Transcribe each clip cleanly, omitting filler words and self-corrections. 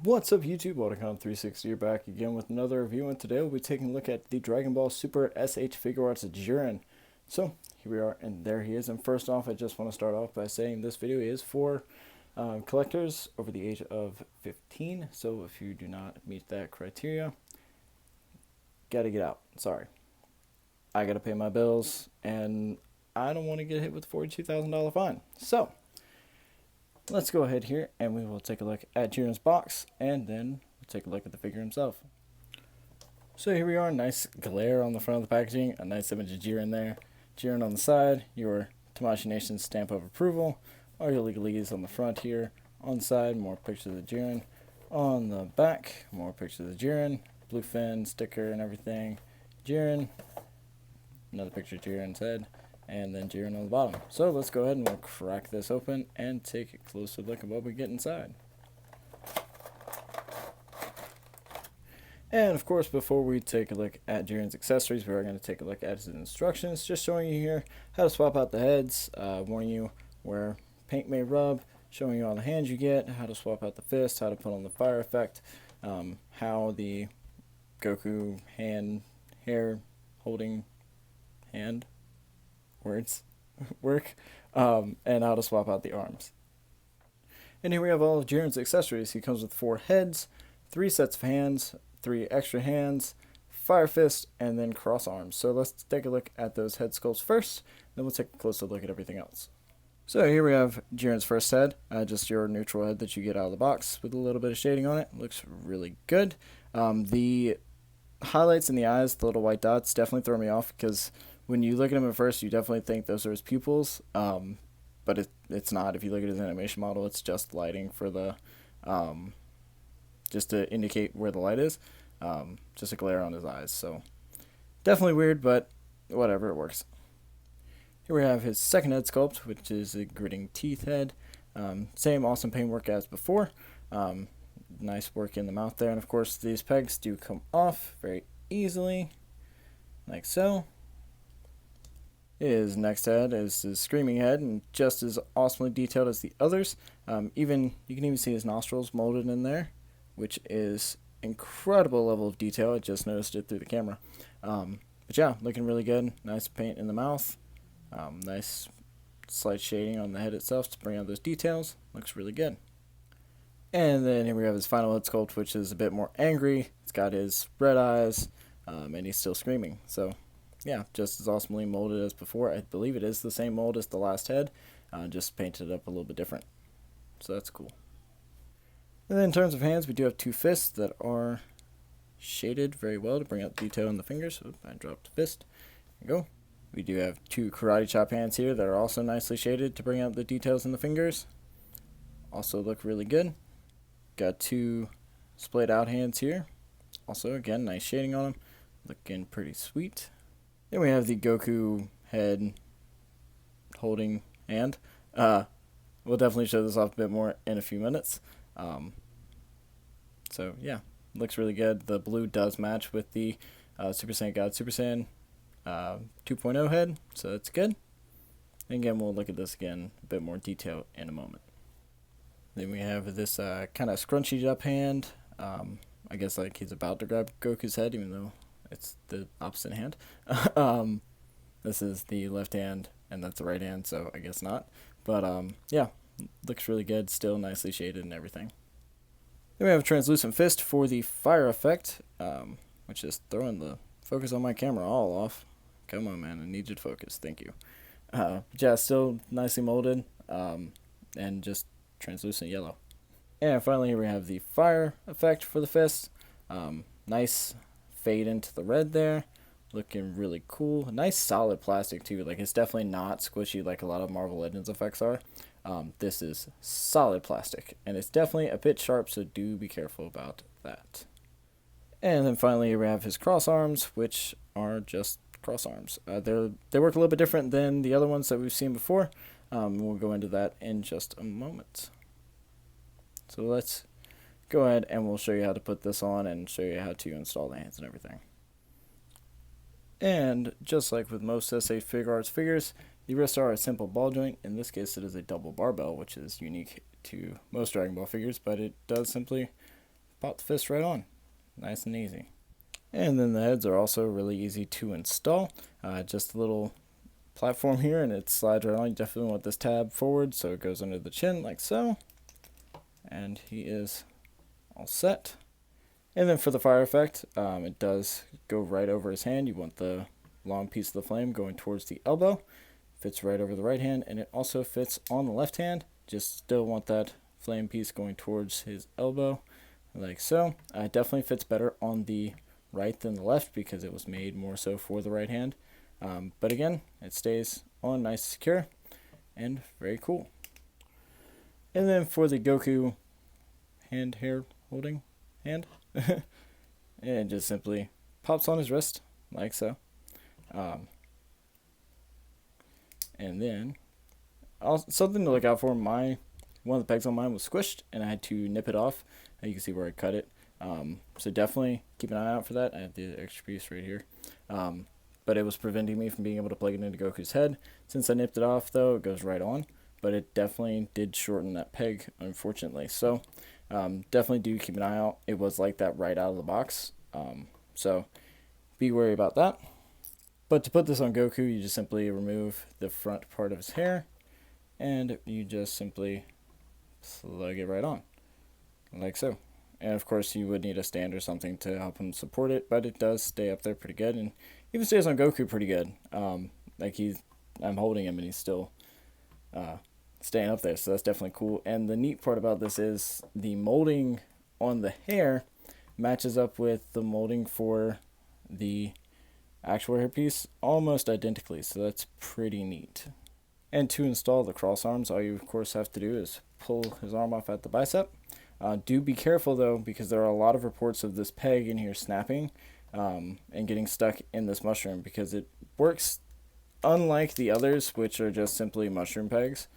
What's up YouTube, AUTOCON360 here back again with another review, and today we'll be taking a look at the Dragon Ball Super S.H.Figuarts Jiren. So here we are, and there he is. And first off, I just want to start off by saying this video is for collectors over the age of 15. So if you do not meet that criteria, gotta get out. Sorry. I gotta pay my bills, and I don't want to get hit with a $42,000 fine. So let's go ahead here and we will take a look at Jiren's box, and then we'll take a look at the figure himself. So here we are, nice glare on the front of the packaging, a nice image of Jiren there. Jiren on the side, your Tamashii Nation stamp of approval, all your legalese on the front here. On the side, more pictures of Jiren. On the back, more pictures of Jiren, blue fin, sticker and everything. Jiren, another picture of Jiren's head, and then Jiren on the bottom. So let's go ahead and we'll crack this open and take a closer look at what we get inside. And of course, before we take a look at Jiren's accessories, we are going to take a look at his instructions, just showing you here how to swap out the heads, warning you where paint may rub, showing you all the hands you get, how to swap out the fist, how to put on the fire effect, how the Goku hair holding hand words work, and how to swap out the arms. And here we have all of Jiren's accessories. He comes with 4 heads, 3 sets of hands, 3 extra hands, fire fist, and then cross arms. So let's take a look at those head sculpts first, then we'll take a closer look at everything else. So here we have Jiren's first head, just your neutral head that you get out of the box with a little bit of shading on it. Looks really good. The highlights in the eyes, the little white dots, definitely throw me off, because when you look at him at first, you definitely think those are his pupils, but it's not. If you look at his animation model, it's just lighting for the, just to indicate where the light is, just a glare on his eyes. So definitely weird, but whatever, it works. Here we have his second head sculpt, which is a gritting teeth head. Same awesome paintwork as before. Nice work in the mouth there, and of course these pegs do come off very easily, like so. His next head is his screaming head, and just as awesomely detailed as the others. You can even see his nostrils molded in there, which is incredible level of detail. I just noticed it through the camera. But yeah, looking really good. Nice paint in the mouth. Nice slight shading on the head itself to bring out those details. Looks really good. And then here we have his final head sculpt, which is a bit more angry. It's got his red eyes, and he's still screaming. So yeah, just as awesomely molded as before. I believe it is the same mold as the last head, just painted up a little bit different. So that's cool. And then in terms of hands, we do have 2 fists that are shaded very well to bring out detail in the fingers. Oop, I dropped the fist. There you go. We do have 2 karate chop hands here that are also nicely shaded to bring out the details in the fingers. Also look really good. Got 2 splayed out hands here. Also, again, nice shading on them. Looking pretty sweet. Then we have the Goku head holding hand. We'll definitely show this off a bit more in a few minutes. So yeah, looks really good. The blue does match with the Super Saiyan God Super Saiyan 2.0 head, so that's good. And again, we'll look at this again a bit more detail in a moment. Then we have this kind of scrunched up hand. I guess like he's about to grab Goku's head, even though it's the opposite hand. This is the left hand, and that's the right hand, so I guess not. But yeah, looks really good, still nicely shaded and everything. Then we have a translucent fist for the fire effect, which is throwing the focus on my camera all off. Come on, man, I need you to focus, thank you. Yeah, still nicely molded, and just translucent yellow. And finally, here we have the fire effect for the fist. Nice fade into the red there, looking really cool. Nice solid plastic too, like it's definitely not squishy like a lot of Marvel Legends effects are. This is solid plastic, and it's definitely a bit sharp, so do be careful about that. And then finally we have his cross arms, which are just cross arms. They work a little bit different than the other ones that we've seen before. We'll go into that in just a moment. So let's go ahead and we'll show you how to put this on and show you how to install the hands and everything. And just like with most S.H.Figuarts figures, the wrists are a simple ball joint. In this case, it is a double barbell, which is unique to most Dragon Ball figures, but it does simply pop the fist right on. Nice and easy. And then the heads are also really easy to install. Just a little platform here, and it slides right on. You definitely want this tab forward so it goes under the chin like so. And he is all set. And then for the fire effect, it does go right over his hand. You want the long piece of the flame going towards the elbow. Fits right over the right hand, and it also fits on the left hand. Just still want that flame piece going towards his elbow like so. It definitely fits better on the right than the left because it was made more so for the right hand. But again, it stays on nice and secure and very cool. And then for the Goku hand hair holding hand, it just simply pops on his wrist like so. And then something to look out for, one of the pegs on mine was squished and I had to nip it off. You can see where I cut it. So definitely keep an eye out for that. I have the extra piece right here. But it was preventing me from being able to plug it into Goku's head. Since I nipped it off though, it goes right on. But it definitely did shorten that peg, unfortunately. So definitely do keep an eye out. It was like that right out of the box. So be wary about that. But to put this on Goku, you just simply remove the front part of his hair. And you just simply plug it right on. Like so. And of course you would need a stand or something to help him support it. But it does stay up there pretty good. And even stays on Goku pretty good. I'm holding him and he's still staying up there, so that's definitely cool. And the neat part about this is the molding on the hair matches up with the molding for the actual hairpiece almost identically, so that's pretty neat. And to install the cross arms, all you of course have to do is pull his arm off at the bicep. Do be careful though, because there are a lot of reports of this peg in here snapping and getting stuck in this mushroom, because it works unlike the others, which are just simply mushroom pegs.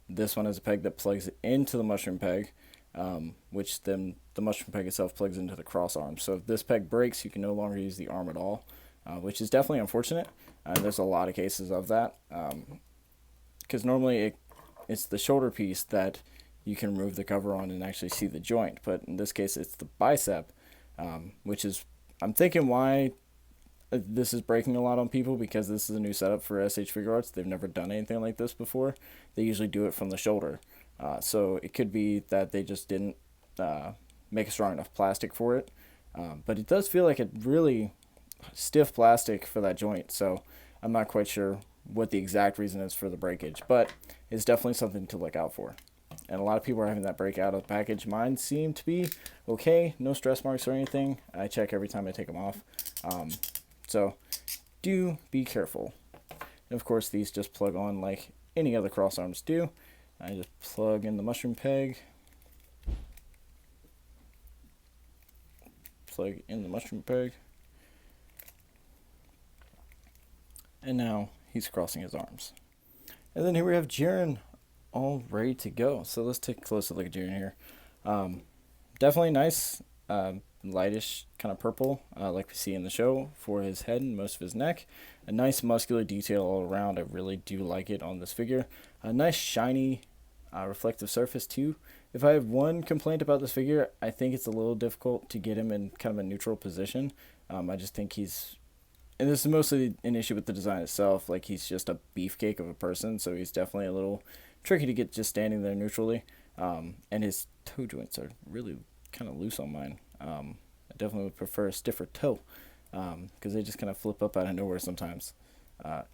This one is a peg that plugs into the mushroom peg, which then the mushroom peg itself plugs into the cross arm. So if this peg breaks, you can no longer use the arm at all, which is definitely unfortunate. There's a lot of cases of that, because normally it's the shoulder piece that you can remove the cover on and actually see the joint, but in this case it's the bicep, which is, I'm thinking why this is breaking a lot on people, because this is a new setup for S.H.Figuarts. They've never done anything like this before. They usually do it from the shoulder. So it could be that they just didn't make a strong enough plastic for it. But it does feel like a really stiff plastic for that joint. So I'm not quite sure what the exact reason is for the breakage, but it's definitely something to look out for. And a lot of people are having that break out of the package. Mine seem to be okay. No stress marks or anything. I check every time I take them off. So do be careful. And of course these just plug on like any other cross arms do. I just plug in the mushroom peg. Plug in the mushroom peg. And now he's crossing his arms. And then here we have Jiren all ready to go. So let's take a closer look at Jiren here. Definitely nice. Lightish kind of purple, like we see in the show, for his head and most of his neck. A nice muscular detail all around. I really do like it on this figure. A nice shiny reflective surface too. If I have one complaint about this figure, I think it's a little difficult to get him in kind of a neutral position. I just think he's, and this is mostly an issue with the design itself, like he's just a beefcake of a person, so he's definitely a little tricky to get just standing there neutrally. And his toe joints are really kind of loose on mine. I definitely would prefer a stiffer toe, because they just kind of flip up out of nowhere sometimes.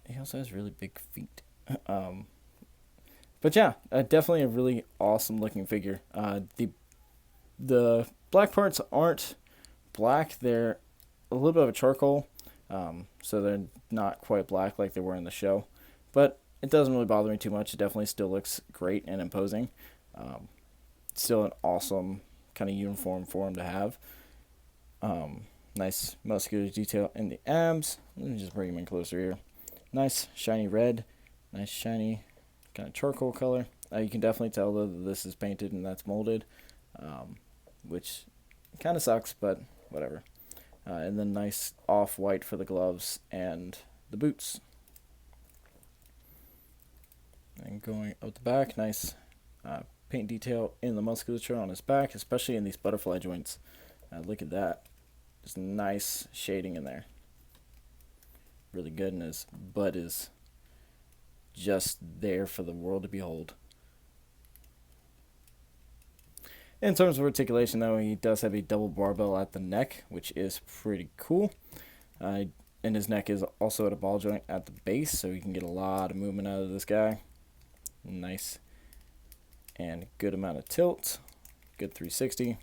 He also has really big feet. But yeah, definitely a really awesome looking figure. The black parts aren't black, they're a little bit of a charcoal, so they're not quite black like they were in the show. But it doesn't really bother me too much. It definitely still looks great and imposing. Still an awesome kind of uniform for him to have. Nice muscular detail in the abs. Let me just bring him in closer here. Nice shiny red. Nice shiny kind of charcoal color. You can definitely tell though that this is painted and that's molded, which kind of sucks, but whatever. And then nice off-white for the gloves and the boots. And going out the back, nice paint detail in the musculature on his back, especially in these butterfly joints. Look at that. Just nice shading in there. Really good, and his butt is just there for the world to behold. In terms of articulation, though, he does have a double barbell at the neck, which is pretty cool. And his neck is also at a ball joint at the base, so you can get a lot of movement out of this guy. Nice and good amount of tilt. Good 360.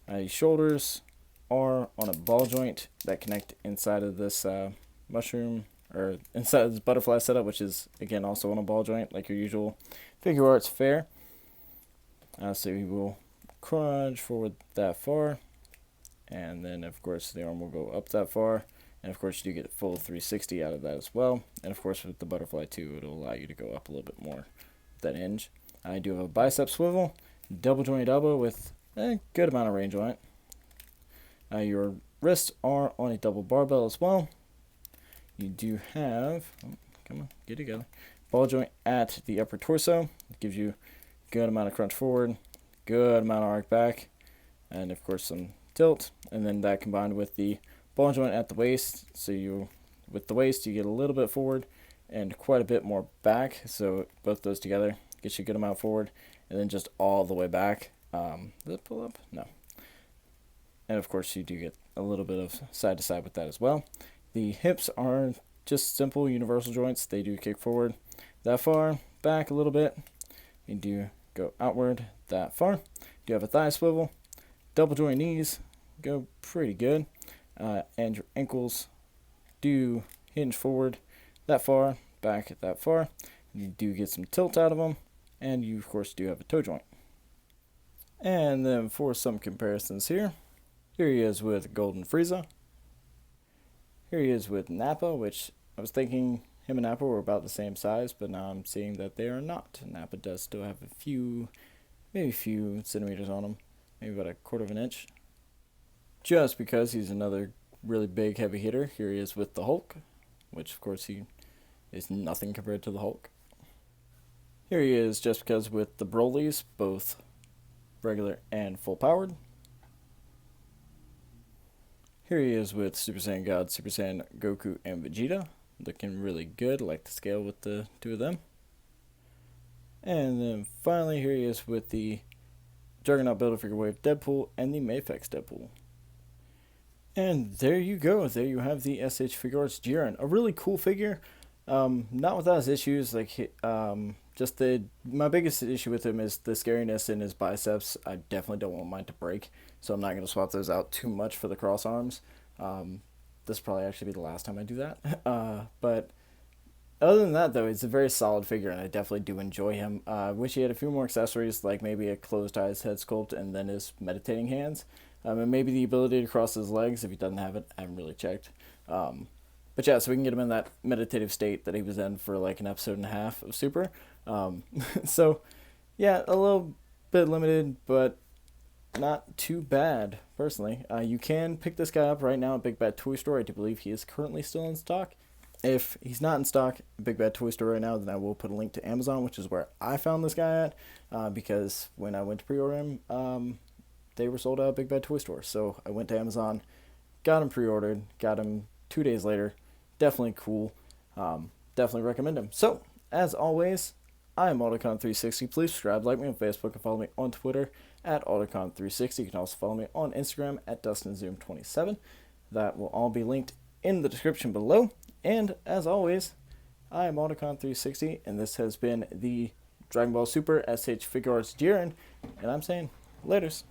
His shoulders are on a ball joint that connect inside of this mushroom, or inside of this butterfly setup, which is again also on a ball joint like your usual Figuarts fare. So he will crunch forward that far, and then of course the arm will go up that far, and of course you do get a full 360 out of that as well. And of course with the butterfly too, it'll allow you to go up a little bit more with that hinge. I do have a bicep swivel, double joint elbow with a good amount of range on it. Your wrists are on a double barbell as well. You do have, come on, get together, ball joint at the upper torso. It gives you a good amount of crunch forward, good amount of arc back, and of course some tilt. And then that combined with the ball joint at the waist, so with the waist you get a little bit forward and quite a bit more back. So both those together gets you a good amount forward, and then just all the way back. Does it pull up? No. And of course you do get a little bit of side to side with that as well. The hips are just simple universal joints. They do kick forward that far, back a little bit. You do go outward that far. You have a thigh swivel, double joint knees, go pretty good. And your ankles do hinge forward that far, back that far. You do get some tilt out of them, and you of course do have a toe joint. And then for some comparisons here he is with Golden Frieza. Here he is with Nappa, which I was thinking him and Nappa were about the same size, but now I'm seeing that they are not. Nappa does still have maybe a few centimeters on him, maybe about a quarter of an inch. Just because he's another really big heavy hitter, here he is with the Hulk, which of course he is nothing compared to the Hulk. Here he is just because with the Brolys, both regular and full powered. Here he is with Super Saiyan God, Super Saiyan Goku, and Vegeta. Looking really good, like the scale with the two of them. And then finally here he is with the Juggernaut Build-A-Figure Wave Deadpool and the Mafex Deadpool. And there you go. There you have the S.H.Figuarts Jiren. A really cool figure. Not without his issues. Like my biggest issue with him is the scariness in his biceps. I definitely don't want mine to break, so I'm not going to swap those out too much for the cross arms. This will probably actually be the last time I do that. But other than that, though, it's a very solid figure, and I definitely do enjoy him. I wish he had a few more accessories, like maybe a closed eyes head sculpt and then his meditating hands. And maybe the ability to cross his legs if he doesn't have it. I haven't really checked. But yeah, so we can get him in that meditative state that he was in for like an episode and a half of Super. So yeah, a little bit limited, but not too bad, personally. You can pick this guy up right now at BigBadToyStore. I do believe he is currently still in stock. If he's not in stock at BigBadToyStore right now, then I will put a link to Amazon, which is where I found this guy at, because when I went to pre-order him, they were sold out at BigBadToyStore. So I went to Amazon, got him pre-ordered, got him 2 days later. Definitely cool. Definitely recommend him. So, as always, I am AUTOCON360. Please subscribe, like me on Facebook, and follow me on Twitter at AUTOCON360. You can also follow me on Instagram at DustinZoom27. That will all be linked in the description below. And, as always, I am AUTOCON360, and this has been the Dragon Ball Super S.H.Figuarts Jiren, and I'm saying, laters.